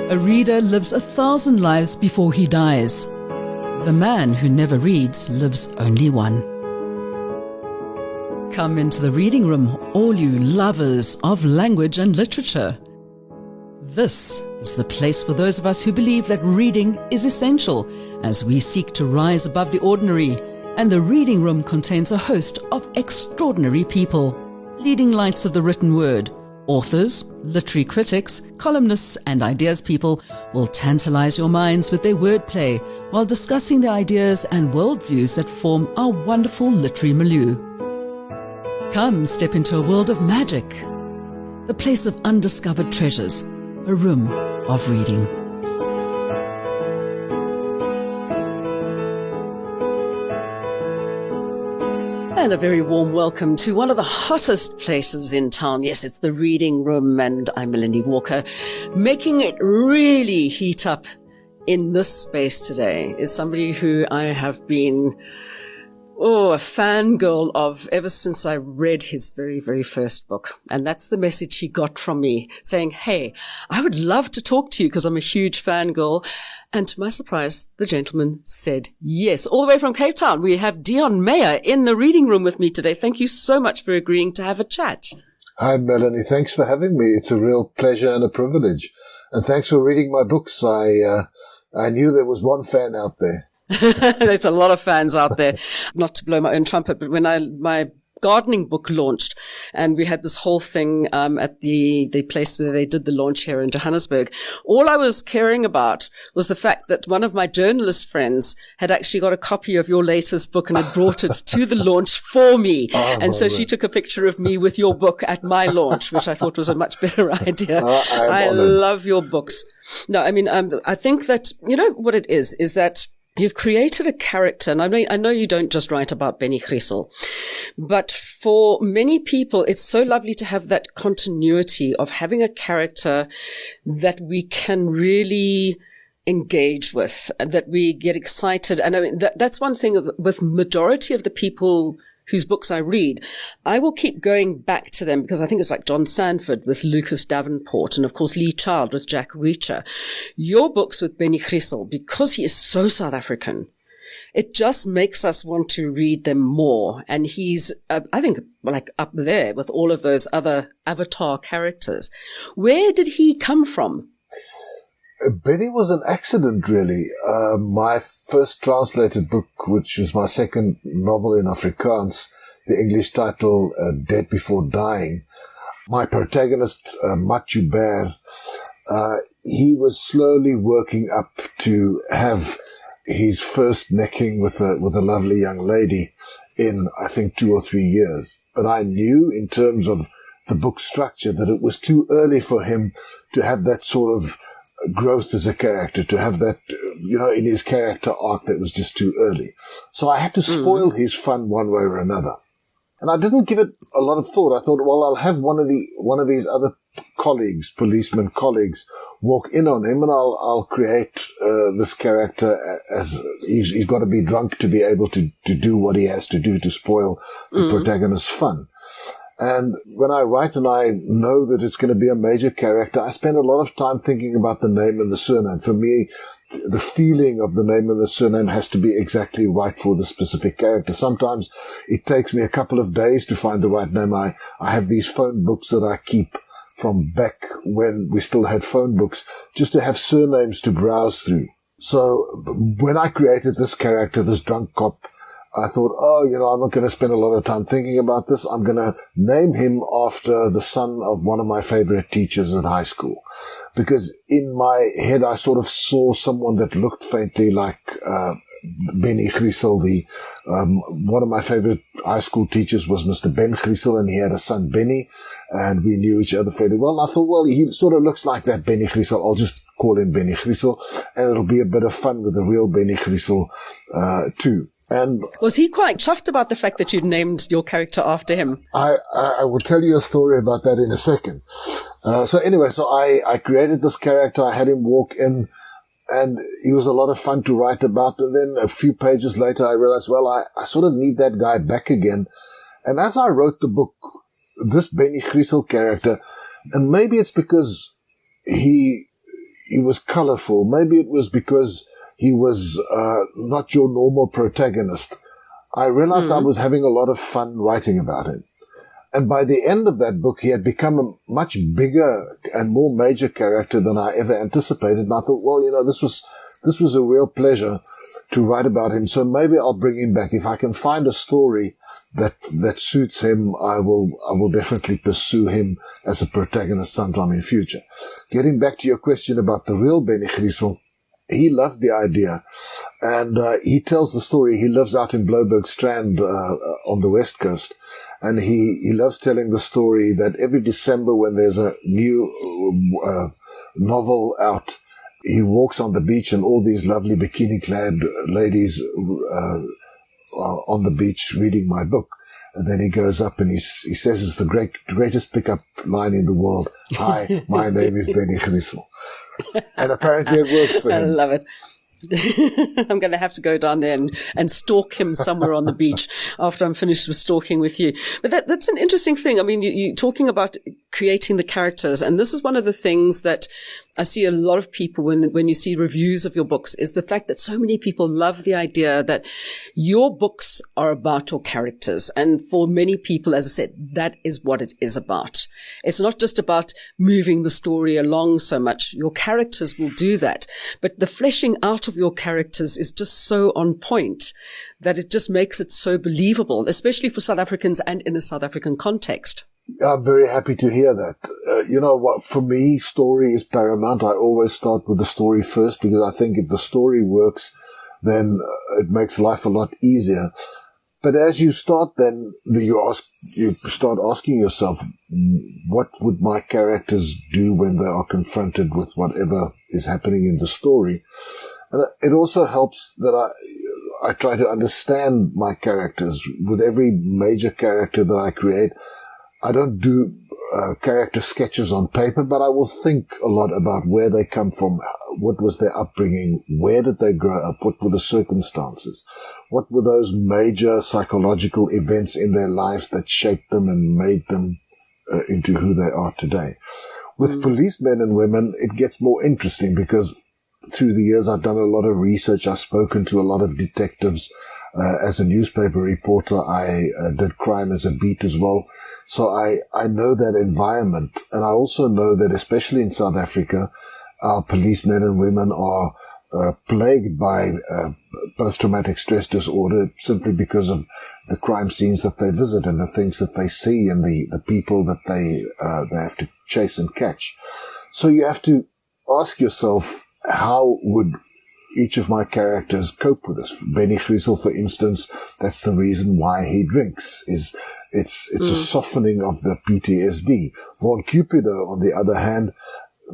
A reader lives 1,000 lives before he dies. The man who never reads lives only one. Come into the reading room, all you lovers of language and literature. This is the place for those of us who believe that reading is essential as we seek to rise above the ordinary, and the reading room contains a host of extraordinary people, leading lights of the written word. Authors, literary critics, columnists and ideas people will tantalize your minds with their wordplay while discussing the ideas and worldviews that form our wonderful literary milieu. Come step into a world of magic, the place of undiscovered treasures, a room of reading. And a very warm welcome to one of the hottest places in town. Yes, it's the reading room, and I'm Melindy Walker. Making it really heat up in this space today is somebody who I have been a fangirl of ever since I read his very, very first book. And that's the message he got from me, saying, hey, I would love to talk to you because I'm a huge fangirl. And to my surprise, the gentleman said yes. All the way from Cape Town, we have Deon Meyer in the reading room with me today. Thank you so much for agreeing to have a chat. Hi, Melanie. Thanks for having me. It's a real pleasure and a privilege. And thanks for reading my books. I knew there was one fan out there. There's a lot of fans out there. Not to blow my own trumpet, but when my gardening book launched, and we had this whole thing at the place where they did the launch here in Johannesburg, all I was caring about was the fact that one of my journalist friends had actually got a copy of your latest book and had brought it to the launch for me. And so she took a picture of me with your book at my launch, which I thought was a much better idea. I love your books. No, I mean, I think that, you know what it is that you've created a character, and I know you don't just write about Bennie Griessel, but for many people, it's so lovely to have that continuity of having a character that we can really engage with, and that we get excited. And I mean, that's one thing with majority of the people whose books I read, I will keep going back to them because I think it's like John Sanford with Lucas Davenport and, of course, Lee Child with Jack Reacher. Your books with Bennie Griessel, because he is so South African, it just makes us want to read them more. And he's, I think, like up there with all of those other Avatar characters. Where did he come from? Bennie was an accident, really. My first translated book, which was my second novel in Afrikaans, the English title, Dead Before Dying. My protagonist, Mathieu Bear, he was slowly working up to have his first necking with a lovely young lady in, I think, 2 or 3 years. But I knew, in terms of the book structure, that it was too early for him to have that sort of growth as a character, to have that, in his character arc, that was just too early. So I had to spoil his fun one way or another. And I didn't give it a lot of thought. I thought, well, I'll have one of his other policeman colleagues, walk in on him, and I'll create this character as he's got to be drunk to be able to do what he has to do to spoil the protagonist's fun. And when I write and I know that it's going to be a major character, I spend a lot of time thinking about the name and the surname. For me, the feeling of the name and the surname has to be exactly right for the specific character. Sometimes it takes me a couple of days to find the right name. I have these phone books that I keep from back when we still had phone books, just to have surnames to browse through. So when I created this character, this drunk cop, I thought, I'm not going to spend a lot of time thinking about this. I'm going to name him after the son of one of my favorite teachers at high school. Because in my head, I sort of saw someone that looked faintly like Bennie Griessel. One of my favorite high school teachers was Mr. Ben Griessel, and he had a son, Bennie, and we knew each other fairly well. And I thought, well, he sort of looks like that Bennie Griessel. I'll just call him Bennie Griessel, and it'll be a bit of fun with the real Bennie Griessel too. And was he quite chuffed about the fact that you'd named your character after him? I will tell you a story about that in a second. So I created this character. I had him walk in, and he was a lot of fun to write about. And then a few pages later, I realized, well, I sort of need that guy back again. And as I wrote the book, this Bennie Griessel character, and maybe it's because he he was colorful. Maybe it was because he was not your normal protagonist. I realized I was having a lot of fun writing about him. And by the end of that book, he had become a much bigger and more major character than I ever anticipated. And I thought, well, this was a real pleasure to write about him. So maybe I'll bring him back. If I can find a story that suits him, I will definitely pursue him as a protagonist sometime in future. Getting back to your question about the real Bennie Griessel, he loved the idea, and he tells the story. He lives out in Blobergstrand on the West Coast, and he loves telling the story that every December when there's a new novel out, he walks on the beach and all these lovely bikini-clad ladies are on the beach reading my book. And then he goes up and he says it's the greatest pickup line in the world. Hi, my name is Bennie Griessel. And apparently it works for him. I love it. I'm going to have to go down there and stalk him somewhere on the beach after I'm finished with stalking with you. But that's an interesting thing. I mean, you're talking about creating the characters, and this is one of the things that I see a lot of people when you see reviews of your books, is the fact that so many people love the idea that your books are about your characters. And for many people, as I said, that is what it is about. It's not just about moving the story along so much. Your characters will do that. But the fleshing out of your characters is just so on point that it just makes it so believable, especially for South Africans and in a South African context. I'm very happy to hear that. For me, story is paramount. I always start with the story first, because I think if the story works, then it makes life a lot easier. But as you start, then you start asking yourself, what would my characters do when they are confronted with whatever is happening in the story? And it also helps that I try to understand my characters. With every major character that I create, I don't do character sketches on paper, but I will think a lot about where they come from, what was their upbringing, where did they grow up, what were the circumstances, what were those major psychological events in their lives that shaped them and made them into who they are today. With policemen and women, it gets more interesting, because through the years I've done a lot of research. I've spoken to a lot of detectives. As a newspaper reporter, I did crime as a beat as well. So I know that environment. And I also know that, especially in South Africa, our policemen and women are plagued by post-traumatic stress disorder, simply because of the crime scenes that they visit and the things that they see and the people that they have to chase and catch. So you have to ask yourself, how would each of my characters cope with this? Bennie Griessel, for instance, that's the reason why he drinks. It's a softening of the PTSD. Von Cupido, on the other hand,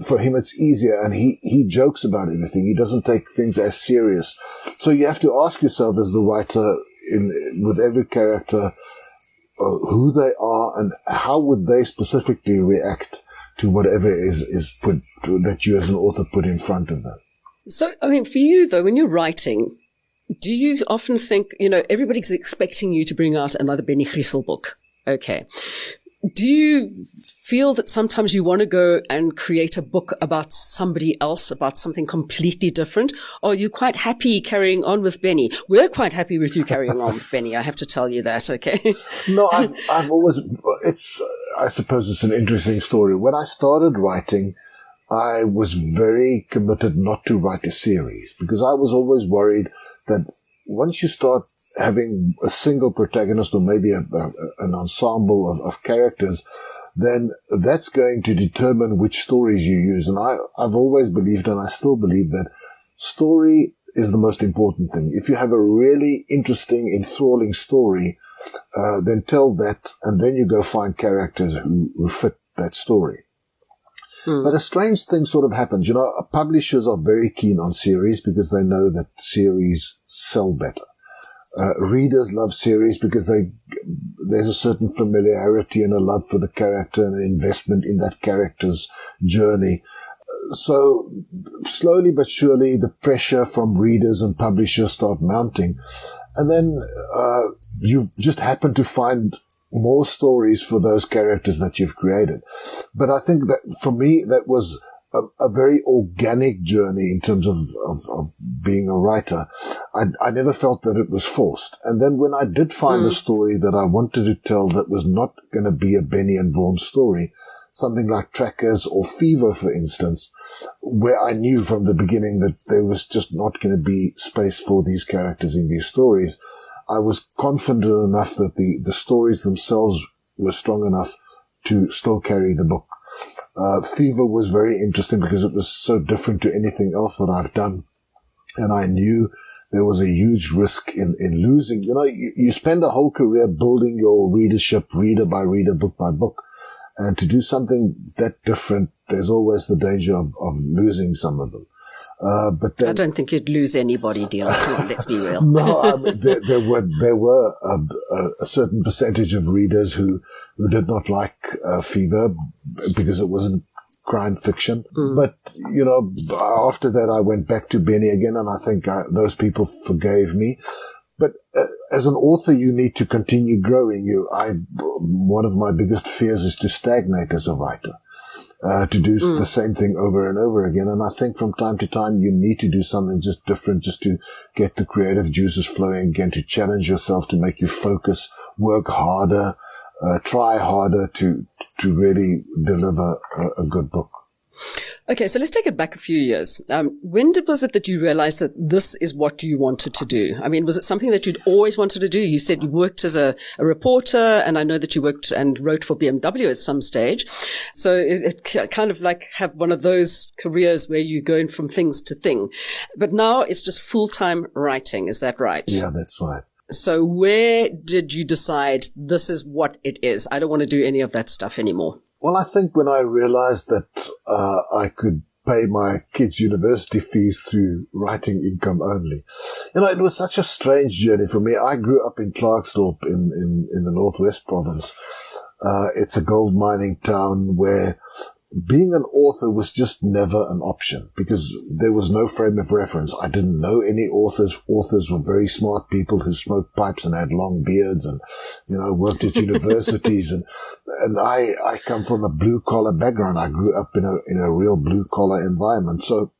for him it's easier, and he jokes about everything. He doesn't take things as serious. So you have to ask yourself, as the writer, with every character, who they are and how would they specifically react to whatever is put, that you as an author put in front of them. So, I mean, for you, though, when you're writing, do you often think, everybody's expecting you to bring out another Bennie Griessel book? Okay. Do you feel that sometimes you want to go and create a book about somebody else, about something completely different? Or are you quite happy carrying on with Bennie? We're quite happy with you carrying on with Bennie, I have to tell you that, okay? No, I've always, I suppose it's an interesting story. When I started writing, I was very committed not to write a series, because I was always worried that once you start having a single protagonist, or maybe an ensemble of characters, then that's going to determine which stories you use. And I've always believed, and I still believe, that story is the most important thing. If you have a really interesting, enthralling story, then tell that, and then you go find characters who fit that story. But a strange thing sort of happens. Publishers are very keen on series because they know that series sell better. Readers love series because there's a certain familiarity and a love for the character and an investment in that character's journey. So slowly but surely the pressure from readers and publishers start mounting. And then you just happen to find more stories for those characters that you've created. But I think that for me, that was a very organic journey in terms of being a writer. I never felt that it was forced. And then when I did find a story that I wanted to tell that was not going to be a Bennie and Vaughan story, something like Trackers or Fever, for instance, where I knew from the beginning that there was just not going to be space for these characters in these stories, I was confident enough that the stories themselves were strong enough to still carry the book. Fever was very interesting because it was so different to anything else that I've done. And I knew there was a huge risk in losing. You know, you spend a whole career building your readership, reader by reader, book by book. And to do something that different, there's always the danger of losing some of them. But then, I don't think you'd lose anybody, Deon. Come on, let's be real. No, I mean, there were a certain percentage of readers who did not like Fever because it wasn't crime fiction. But, you know, after that I went back to Bennie again, and I think those people forgave me. But as an author, you need to continue growing. One of my biggest fears is to stagnate as a writer. To do the same thing over and over again. And I think from time to time you need to do something just different, just to get the creative juices flowing again, to challenge yourself, to make you focus, work harder, try harder to really deliver a good book. Okay, so let's take it back a few years. When was it that you realized that this is what you wanted to do? I mean, was it something that you'd always wanted to do? You said you worked as a reporter, and I know that you worked and wrote for BMW at some stage. So it kind of like have one of those careers where you go in from things to thing. But now it's just full-time writing. Is that right? Yeah, that's right. So where did you decide this is what it is? I don't want to do any of that stuff anymore. Well, I think when I realized that I could pay my kids' university fees through writing income only, you know, it was such a strange journey for me. I grew up in Klerksdorp in the Northwest Province. It's a gold mining town where being an author was just never an option because there was no frame of reference. I didn't know any authors. Authors were very smart people who smoked pipes and had long beards and, you know, worked at universities. And I come from a blue collar background. I grew up in a real blue collar environment. So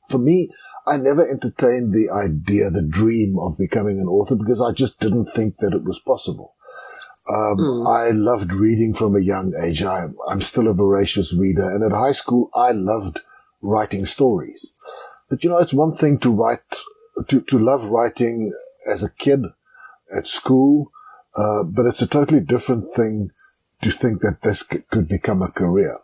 for me, I never entertained the idea, the dream of becoming an author because I just didn't think that it was possible. I loved reading from a young age. I'm still a voracious reader. And at high school, I loved writing stories. But, you know, it's one thing to write, to love writing as a kid at school. But it's a totally different thing to think that this could become a career.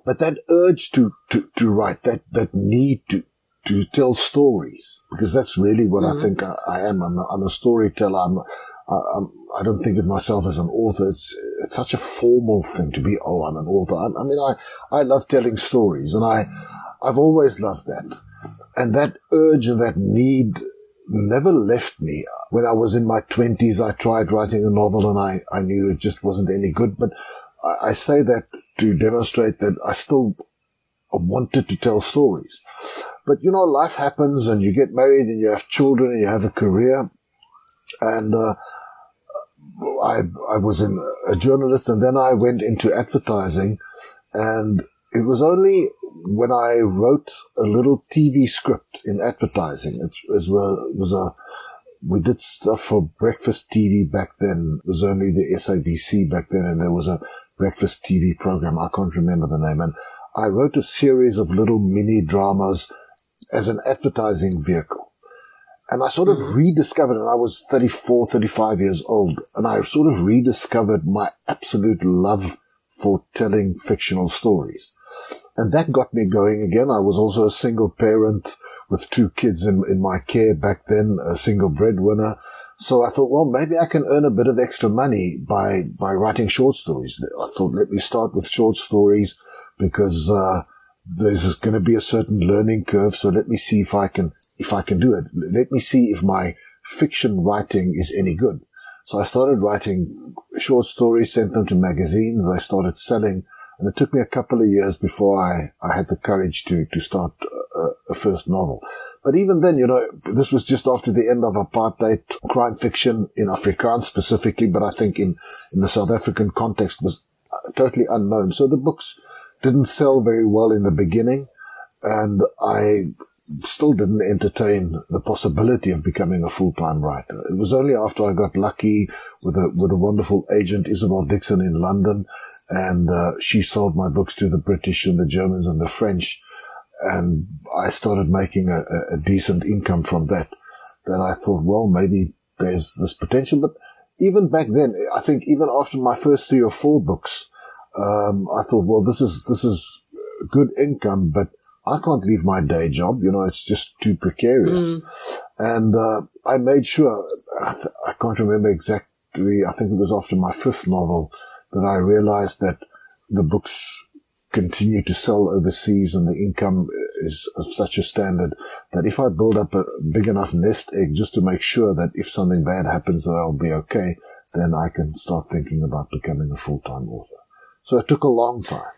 But that urge to write, that need to tell stories, because that's really what I think I am. I'm a storyteller. I don't think of myself as an author. It's such a formal thing to be, I'm an author. I love telling stories, and I've always loved that. And that urge and that need never left me. When I was in my 20s, I tried writing a novel, and I knew it just wasn't any good. But I say that to demonstrate that I still wanted to tell stories. But, you know, life happens, and you get married, and you have children, and you have a career. And I was a journalist, and then I went into advertising, and it was only when I wrote a little TV script in advertising. We did stuff for breakfast TV back then. It was only the SABC back then, and there was a breakfast TV program. I can't remember the name. And I wrote a series of little mini dramas as an advertising vehicle. And I sort of rediscovered, and I was 34, 35 years old, and I sort of rediscovered my absolute love for telling fictional stories. And that got me going again. I was also a single parent with 2 kids in my care back then, a single breadwinner. So I thought, well, maybe I can earn a bit of extra money by writing short stories. I thought, let me start with short stories because there's going to be a certain learning curve. So let me see if I can do it. Let me see if my fiction writing is any good. So I started writing short stories, sent them to magazines. I started selling, and it took me a couple of years before I had the courage to start a first novel. But even then, you know, this was just after the end of apartheid. Crime fiction in Afrikaans specifically, but I think in the South African context was totally unknown. So the books didn't sell very well in the beginning, and I still didn't entertain the possibility of becoming a full-time writer. It was only after I got lucky with a wonderful agent, Isabel Dixon, in London, and she sold my books to the British and the Germans and the French, and I started making a decent income from that I thought, well, maybe there's this potential. But even back then, I think even after my first 3 or 4 books, I thought, well, this is good income, but I can't leave my day job. It's just too precarious. And I made sure, I can't remember exactly, I think it was after my 5th novel that I realized that the books continue to sell overseas and the income is of such a standard that if I build up a big enough nest egg just to make sure that if something bad happens that I'll be okay, then I can start thinking about becoming a full-time author. So it took a long time.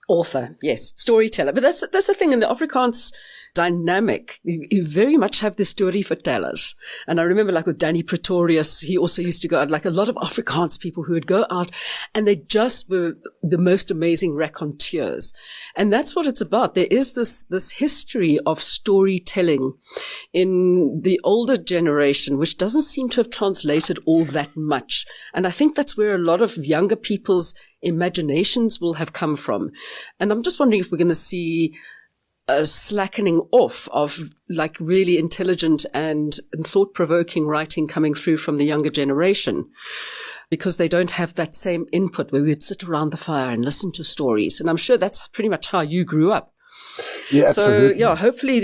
Author, yes, storyteller. But that's the thing in the Afrikaans dynamic. You very much have the storyvertellers. And I remember like with Danny Pretorius, he also used to go out, like a lot of Afrikaans people who would go out and they just were the most amazing raconteurs. And that's what it's about. There is this history of storytelling in the older generation, which doesn't seem to have translated all that much. And I think that's where a lot of younger people's imaginations will have come from. And I'm just wondering if we're going to see a slackening off of like really intelligent and thought-provoking writing coming through from the younger generation, because they don't have that same input where we'd sit around the fire and listen to stories. And I'm sure that's pretty much how you grew up. Yeah, absolutely. So, yeah, hopefully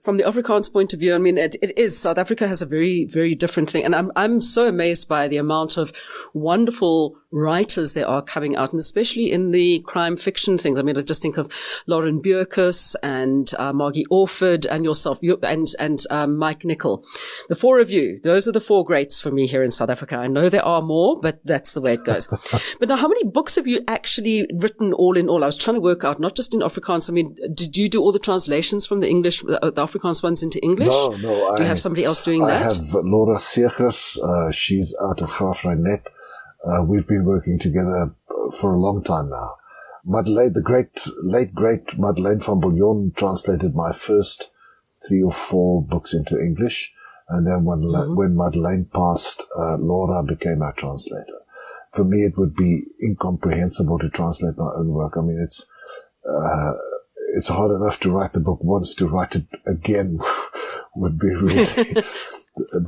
from the Afrikaans point of view, I mean, it is, South Africa has a very, very different thing. And I'm so amazed by the amount of wonderful writers there are coming out, and especially in the crime fiction things. I mean, I just think of Lauren Bierkus and Margie Orford and yourself and Mike Nicol. The 4 of you, those are the 4 greats for me here in South Africa. I know there are more, but that's the way it goes. But now, how many books have you actually written all in all? I was trying to work out, not just in Afrikaans. I mean, did you do all the translations from the English, the Afrikaans ones into English? No. Do you have somebody else doing that? I have Laura Segers. She's out of Graafrenet. We've been working together for a long time now. Madeleine, the late great Madeleine van Bouillon translated my first 3 or 4 books into English. And then when Madeleine passed, Laura became our translator. For me, it would be incomprehensible to translate my own work. I mean, it's hard enough to write the book once. To write it again would be really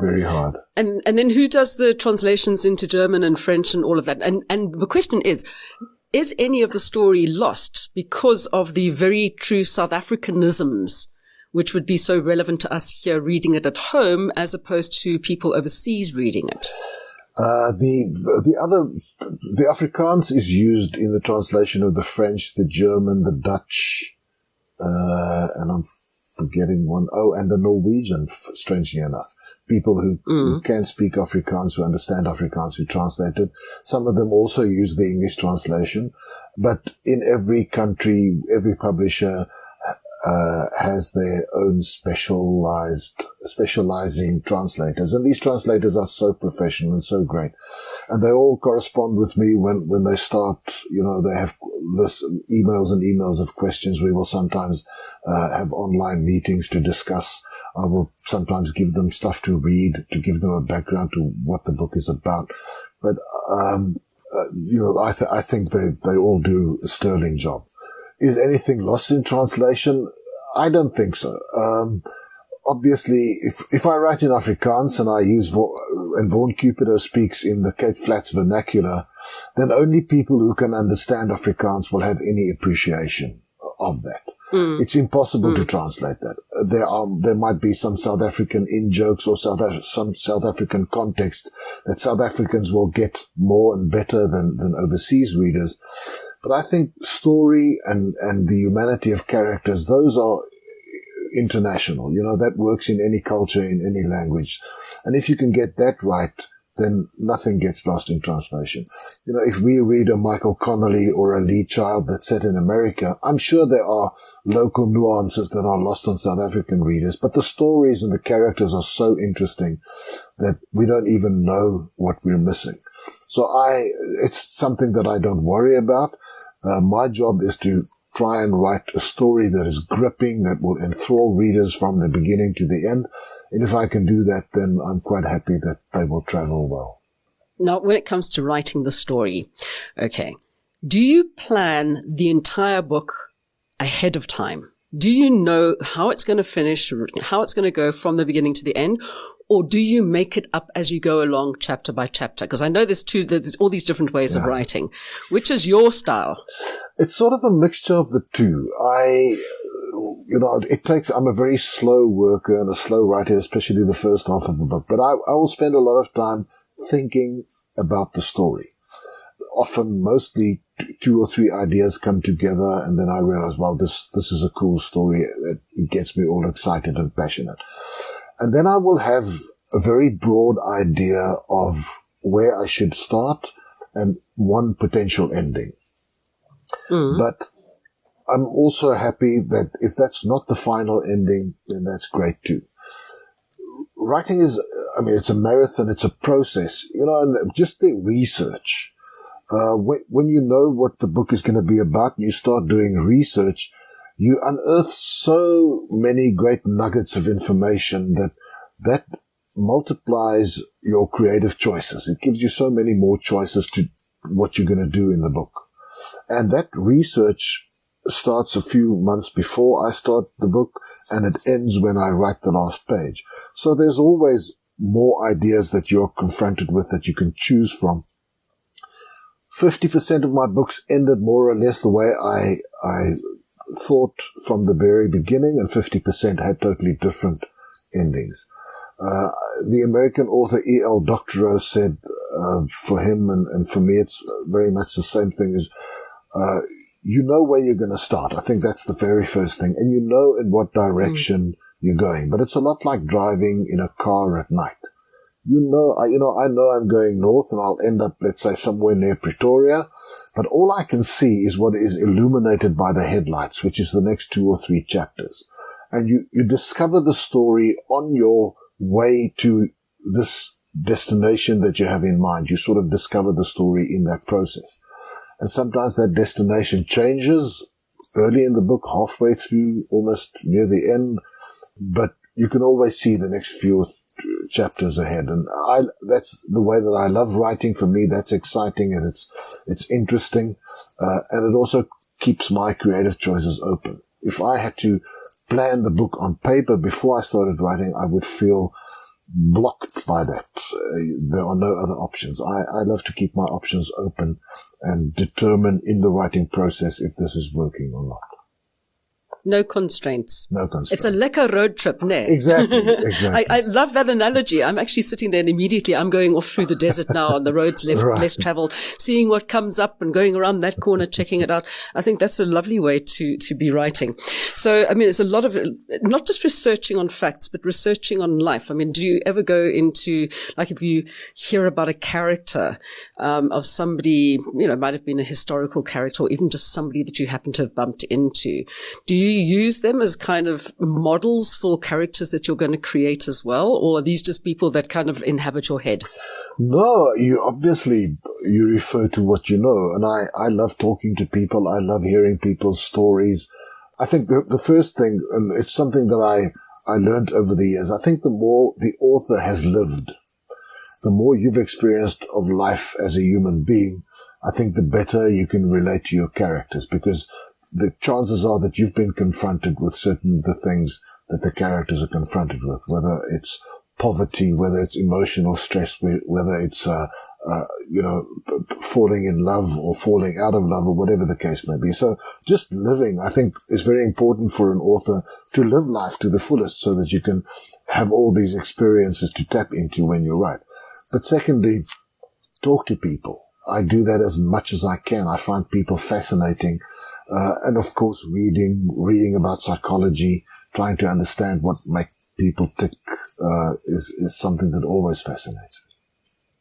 very hard. And then who does the translations into German and French and all of that? And the question is any of the story lost because of the very true South Africanisms, which would be so relevant to us here reading it at home as opposed to people overseas reading it? The Afrikaans is used in the translation of the French, the German, the Dutch, and I'm forgetting one. Oh, and the Norwegian, strangely enough. People who can speak Afrikaans, who understand Afrikaans, who translate it. Some of them also use the English translation. But in every country, every publisher has their own specializing translators. And these translators are so professional and so great. And they all correspond with me when they start, they have emails and emails of questions. We will sometimes have online meetings to discuss. I will sometimes give them stuff to read, to give them a background to what the book is about. But, I think they all do a sterling job. Is anything lost in translation? I don't think so. Obviously, if I write in Afrikaans and I use and Vaughan Cupido speaks in the Cape Flats vernacular, then only people who can understand Afrikaans will have any appreciation of that. It's impossible to translate that. There might be some South African in-jokes or some South African context that South Africans will get more and better than overseas readers. But I think story and the humanity of characters, those are international. That works in any culture, in any language. And if you can get that right, then nothing gets lost in translation. If we read a Michael Connolly or a Lee Child that's set in America, I'm sure there are local nuances that are lost on South African readers, but the stories and the characters are so interesting that we don't even know what we're missing. So it's something that I don't worry about. My job is to try and write a story that is gripping, that will enthrall readers from the beginning to the end. And if I can do that, then I'm quite happy that they will travel well. Now, when it comes to writing the story, okay, do you plan the entire book ahead of time? Do you know how it's going to finish, how it's going to go from the beginning to the end? Or do you make it up as you go along chapter by chapter? Because I know there's all these different ways of writing. Which is your style? It's sort of a mixture of the two. I'm a very slow worker and a slow writer, especially the first half of the book. But I will spend a lot of time thinking about the story. Often, mostly 2 or 3 ideas come together, and then I realize, well, this is a cool story. It gets me all excited and passionate. And then I will have a very broad idea of where I should start and one potential ending. But I'm also happy that if that's not the final ending, then that's great too. Writing it's a marathon, it's a process, and just the research. When you know what the book is going to be about and you start doing research, you unearth so many great nuggets of information that multiplies your creative choices. It gives you so many more choices to what you're going to do in the book. And that research starts a few months before I start the book, and it ends when I write the last page. So there's always more ideas that you're confronted with that you can choose from. 50% of my books ended more or less the way I thought from the very beginning, and 50% had totally different endings. The American author E.L. Doctorow said, for him and for me, it's very much the same thing as, you know where you're going to start. I think that's the very first thing. And you know in what direction you're going. But it's a lot like driving in a car at night. I know I'm going north and I'll end up, let's say, somewhere near Pretoria. But all I can see is what is illuminated by the headlights, which is the next 2 or 3 chapters. And you discover the story on your way to this destination that you have in mind. You sort of discover the story in that process. And sometimes that destination changes early in the book, halfway through, almost near the end. But you can always see the next few chapters ahead. And that's the way that I love writing. For me, that's exciting and it's interesting. And it also keeps my creative choices open. If I had to plan the book on paper before I started writing, I would feel blocked by that. There are no other options. I love to keep my options open and determine in the writing process if this is working or not. No constraints. No constraints. It's a lekker road trip, ne? Exactly. I love that analogy. I'm actually sitting there and immediately I'm going off through the desert now on the roads less traveled, seeing what comes up and going around that corner, checking it out. I think that's a lovely way to be writing. So, it's a lot of, not just researching on facts, but researching on life. Do you ever go into, like if you hear about a character, of somebody, might have been a historical character or even just somebody that you happen to have bumped into, do you use them as kind of models for characters that you're going to create as well? Or are these just people that kind of inhabit your head? No, you refer to what you know. And I love talking to people. I love hearing people's stories. I think the first thing, and it's something that I learned over the years, I think the more the author has lived, the more you've experienced of life as a human being, I think the better you can relate to your characters, because the chances are that you've been confronted with certain of the things that the characters are confronted with, whether it's poverty, whether it's emotional stress, whether it's, falling in love or falling out of love or whatever the case may be. So just living, I think, is very important for an author to live life to the fullest so that you can have all these experiences to tap into when you write. But secondly, talk to people. I do that as much as I can. I find people fascinating. And of course, reading about psychology, trying to understand what makes people tick, is something that always fascinates me.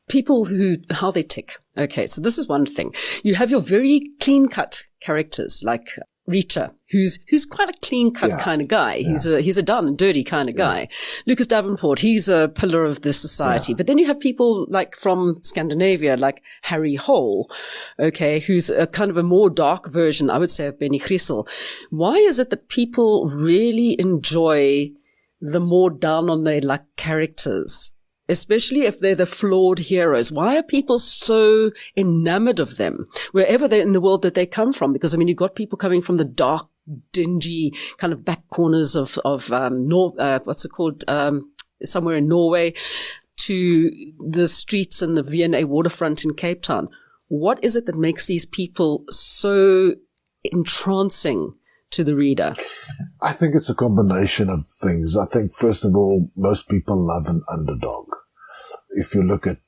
People how they tick. Okay. So this is one thing. You have your very clean cut characters like Reacher, who's quite a clean cut kind of guy. He's a down and dirty kind of guy. Lucas Davenport, he's a pillar of the society. But then you have people like from Scandinavia, like Harry Hole, okay, who's a kind of a more dark version, I would say, of Bennie Griessel. Why is it that people really enjoy the more down on their luck characters? Especially if they're the flawed heroes. Why are people so enamored of them, wherever they're in the world that they come from? Because, I mean, you've got people coming from the dark, dingy kind of back corners of somewhere in Norway, to the streets and the V&A waterfront in Cape Town. What is it that makes these people so entrancing to the reader? I think it's a combination of things. I think, first of all, most people love an underdog. If you look at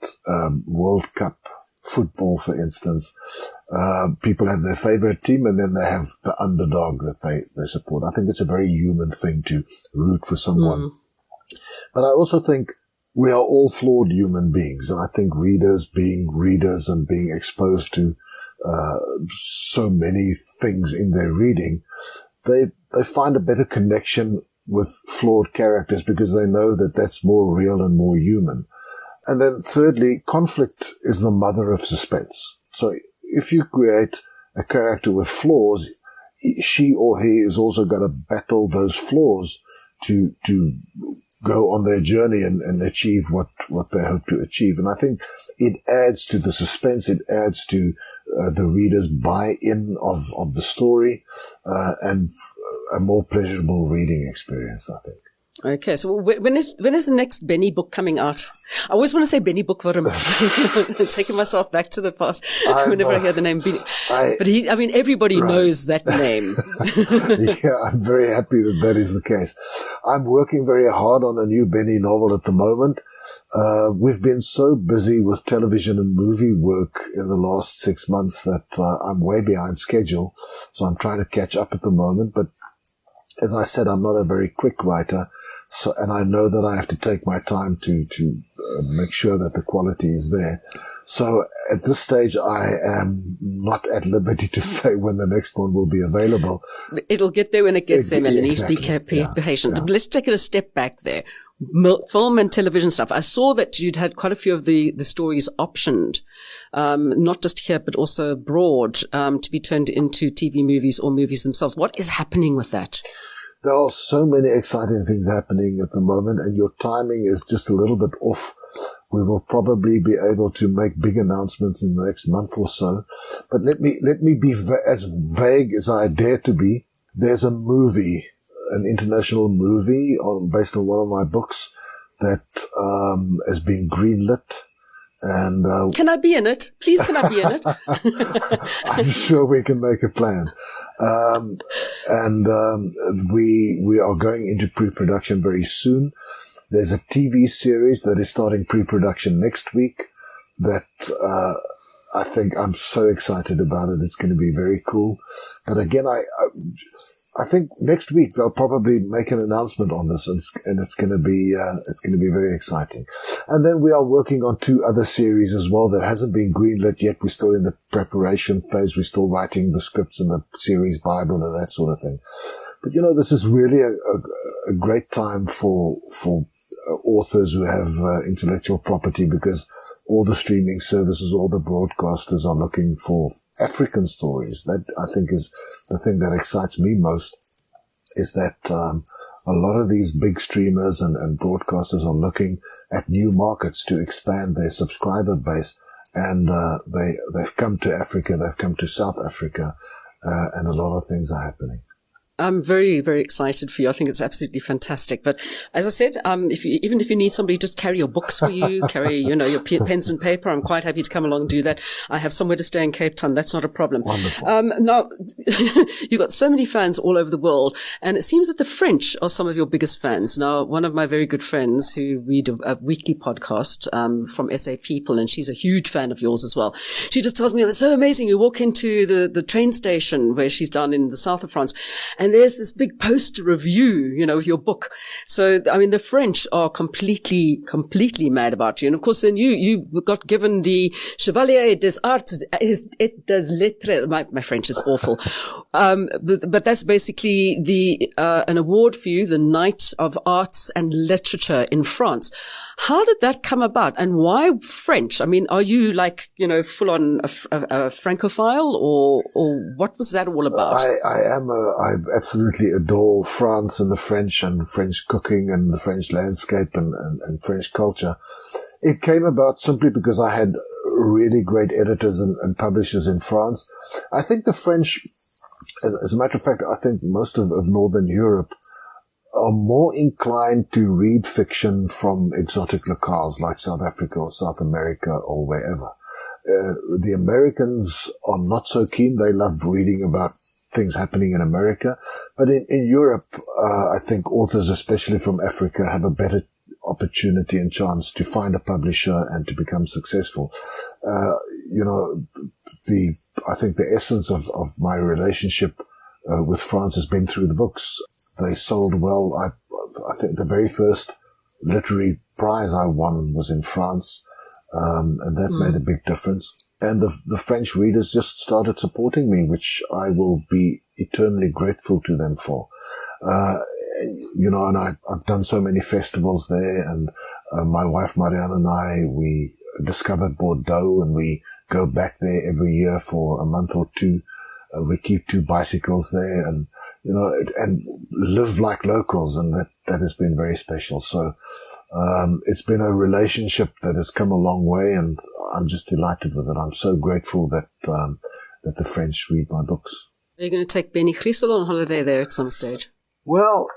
World Cup football, for instance, people have their favorite team and then they have the underdog that they support. I think it's a very human thing to root for someone. But I also think we are all flawed human beings. And I think readers being readers and being exposed to so many things in their reading, they find a better connection with flawed characters because they know that that's more real and more human. And then thirdly, conflict is the mother of suspense. So if you create a character with flaws, she or he is also going to battle those flaws to go on their journey and achieve what they hope to achieve. And I think it adds to the suspense. It adds to the reader's buy-in of the story, and a more pleasurable reading experience, I think. Okay, so when is the next Bennie book coming out? I always want to say Bennie book for him. Taking myself back to the past whenever I hear the name Bennie. But everybody knows that name. Yeah, I'm very happy that is the case. I'm working very hard on a new Bennie novel at the moment. We've been so busy with television and movie work in the last 6 months that I'm way behind schedule. So I'm trying to catch up at the moment. But as I said, I'm not a very quick writer. So, and I know that I have to take my time to make sure that the quality is there. So at this stage, I am not at liberty to say when the next one will be available. It'll get there when it gets there, Melanie. Exactly. Be patient. Yeah. Let's take it a step back there. Film and television stuff. I saw that you'd had quite a few of the stories optioned, not just here, but also abroad, to be turned into TV movies or movies themselves. What is happening with that? There are so many exciting things happening at the moment, and your timing is just a little bit off. We will probably be able to make big announcements in the next month or so. But let me be as vague as I dare to be. There's a movie, an international movie based on one of my books that has been greenlit. And can I be in it? Please, can I be in it? I'm sure we can make a plan. We are going into pre-production very soon. There's a TV series that is starting pre-production next week that I think I'm so excited about it. It's going to be very cool. But again, I think next week they'll probably make an announcement on this, and it's going to be very exciting. And then we are working on 2 other series as well that hasn't been greenlit yet. We're still in the preparation phase. We're still writing the scripts and the series Bible and that sort of thing. But this is really a great time for authors who have intellectual property, because all the streaming services, all the broadcasters are looking for African stories. That, I think, is the thing that excites me most, is that a lot of these big streamers and broadcasters are looking at new markets to expand their subscriber base. And they've come to Africa, they've come to South Africa, and a lot of things are happening. I'm very, very excited for you. I think it's absolutely fantastic. But as I said, even if you need somebody to just carry your books for you, carry, your pens and paper, I'm quite happy to come along and do that. I have somewhere to stay in Cape Town. That's not a problem. Wonderful. Now, you've got so many fans all over the world, and it seems that the French are some of your biggest fans. Now, one of my very good friends who read a weekly podcast, from SA People, and she's a huge fan of yours as well. She just tells me, it's so amazing. You walk into the train station where she's down in the south of France, and there's this big poster review, with your book. So, I mean, the French are completely mad about you. And of course, then you got given the Chevalier des Arts et des Lettres. My French is awful. But that's basically an award for you, the Knight of Arts and Literature in France. How did that come about, and why French? I mean, are you full on a Francophile, or what was that all about? I absolutely adore France and the French and French cooking and the French landscape and French culture. It came about simply because I had really great editors and publishers in France. I think the French, as a matter of fact, I think most of Northern Europe are more inclined to read fiction from exotic locales like South Africa or South America or wherever. The Americans are not so keen. They love reading about things happening in America. But in Europe, I think authors, especially from Africa, have a better opportunity and chance to find a publisher and to become successful. I think the essence of my relationship with France has been through the books. They sold well. I think the very first literary prize I won was in France, and that made a big difference. And the French readers just started supporting me, which I will be eternally grateful to them for. And I've done so many festivals there, and my wife Marianne and I, we discovered Bordeaux, and we go back there every year for a month or two. We keep 2 bicycles there and live like locals, and that has been very special. So, it's been a relationship that has come a long way, and I'm just delighted with it. I'm so grateful that the French read my books. Are you going to take Bennie Griessel on holiday there at some stage? Well,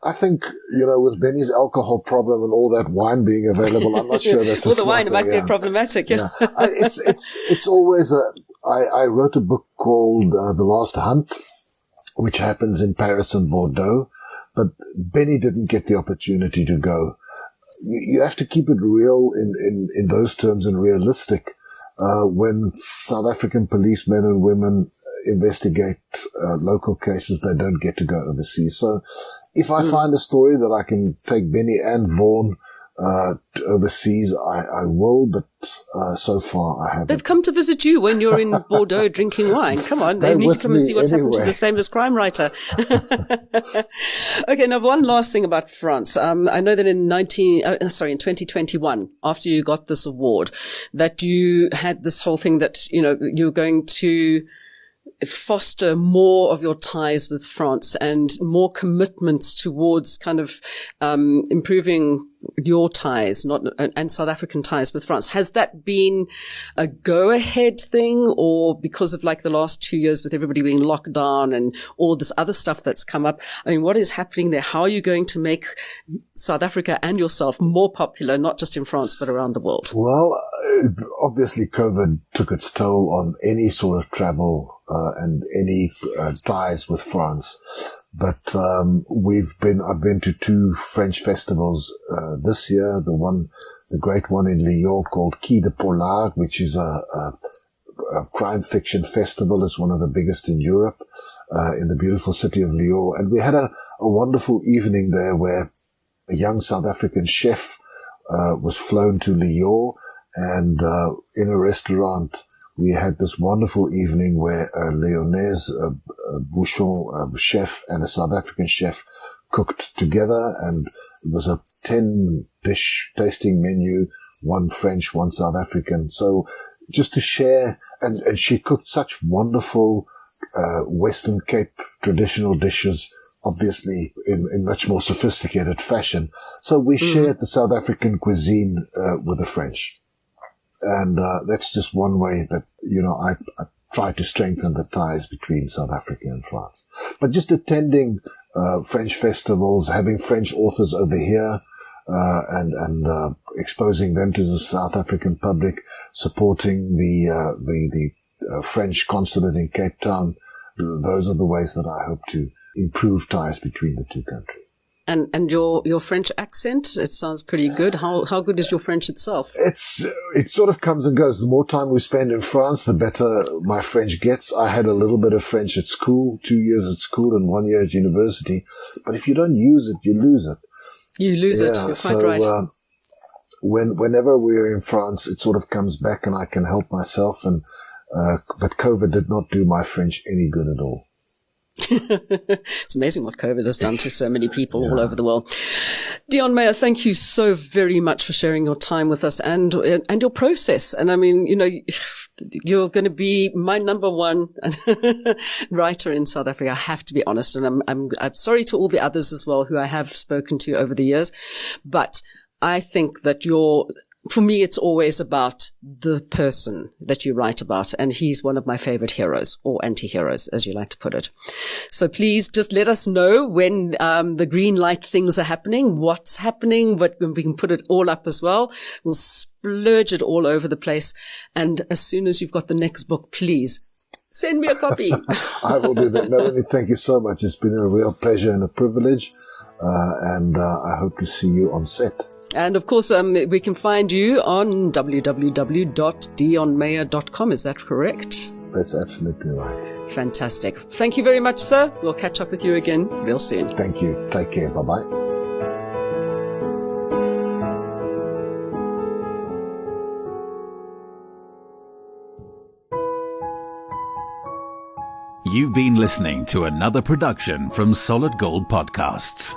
I think, with Benny's alcohol problem and all that wine being available, I'm not sure that's well, the wine might be problematic. Yeah. It's always I wrote a book called The Last Hunt, which happens in Paris and Bordeaux, but Benny didn't get the opportunity to go. You have to keep it real in those terms and realistic. When South African policemen and women investigate local cases, they don't get to go overseas. So if I find a story that I can take Benny and Vaughan overseas, I will, but so far I haven't. They've come to visit you when you're in Bordeaux drinking wine. Come on, they need to come and see what's happened to this famous crime writer. Okay, now one last thing about France. I know that in 2021, after you got this award, that you had this whole thing that, you're going to foster more of your ties with France and more commitments towards kind of improving your ties, and South African ties with France. Has that been a go-ahead thing, or because of the last 2 years with everybody being locked down and all this other stuff that's come up? I mean, what is happening there? How are you going to make South Africa and yourself more popular, not just in France, but around the world? Well, obviously COVID took its toll on any sort of travel and any ties with France. But I've been to 2 French festivals this year. The great one in Lyon called Quai de Pollard, which is a crime fiction festival. It's one of the biggest in Europe, in the beautiful city of Lyon. And we had a wonderful evening there where a young South African chef was flown to Lyon, and in a restaurant we had this wonderful evening where a Lyonnaise bouchon chef and a South African chef cooked together, and it was a 10-dish tasting menu, 1 French, 1 South African. So just to share, and she cooked such wonderful Western Cape traditional dishes, obviously in much more sophisticated fashion. So we shared the South African cuisine with the French. And that's just one way that, I try to strengthen the ties between South Africa and France. But just attending French festivals, having French authors over here, and exposing them to the South African public, supporting the French consulate in Cape Town, those are the ways that I hope to improve ties between the 2 countries. And your French accent, it sounds pretty good. How good is your French itself? It sort of comes and goes. The more time we spend in France, the better my French gets. I had a little bit of French at school, 2 years at school and 1 year at university. But if you don't use it, you lose it. You lose it. You're quite right. Whenever we're in France, it sort of comes back and I can help myself. But COVID did not do my French any good at all. It's amazing what COVID has done to so many people all over the world. Deon Meyer, thank you so very much for sharing your time with us and your process. And I mean, you're going to be my number one writer in South Africa. I have to be honest. And I'm sorry to all the others as well who I have spoken to over the years. But I think that for me, it's always about the person that you write about. And he's one of my favorite heroes, or anti-heroes, as you like to put it. So please just let us know when the green light things are happening, what's happening, but we can put it all up as well. We'll splurge it all over the place. And as soon as you've got the next book, please send me a copy. I will do that. Melanie, thank you so much. It's been a real pleasure and a privilege. And I hope to see you on set. And of course, we can find you on www.deonmeyer.com. Is that correct? That's absolutely right. Fantastic. Thank you very much, sir. We'll catch up with you again real soon. Thank you. Take care. Bye-bye. You've been listening to another production from Solid Gold Podcasts.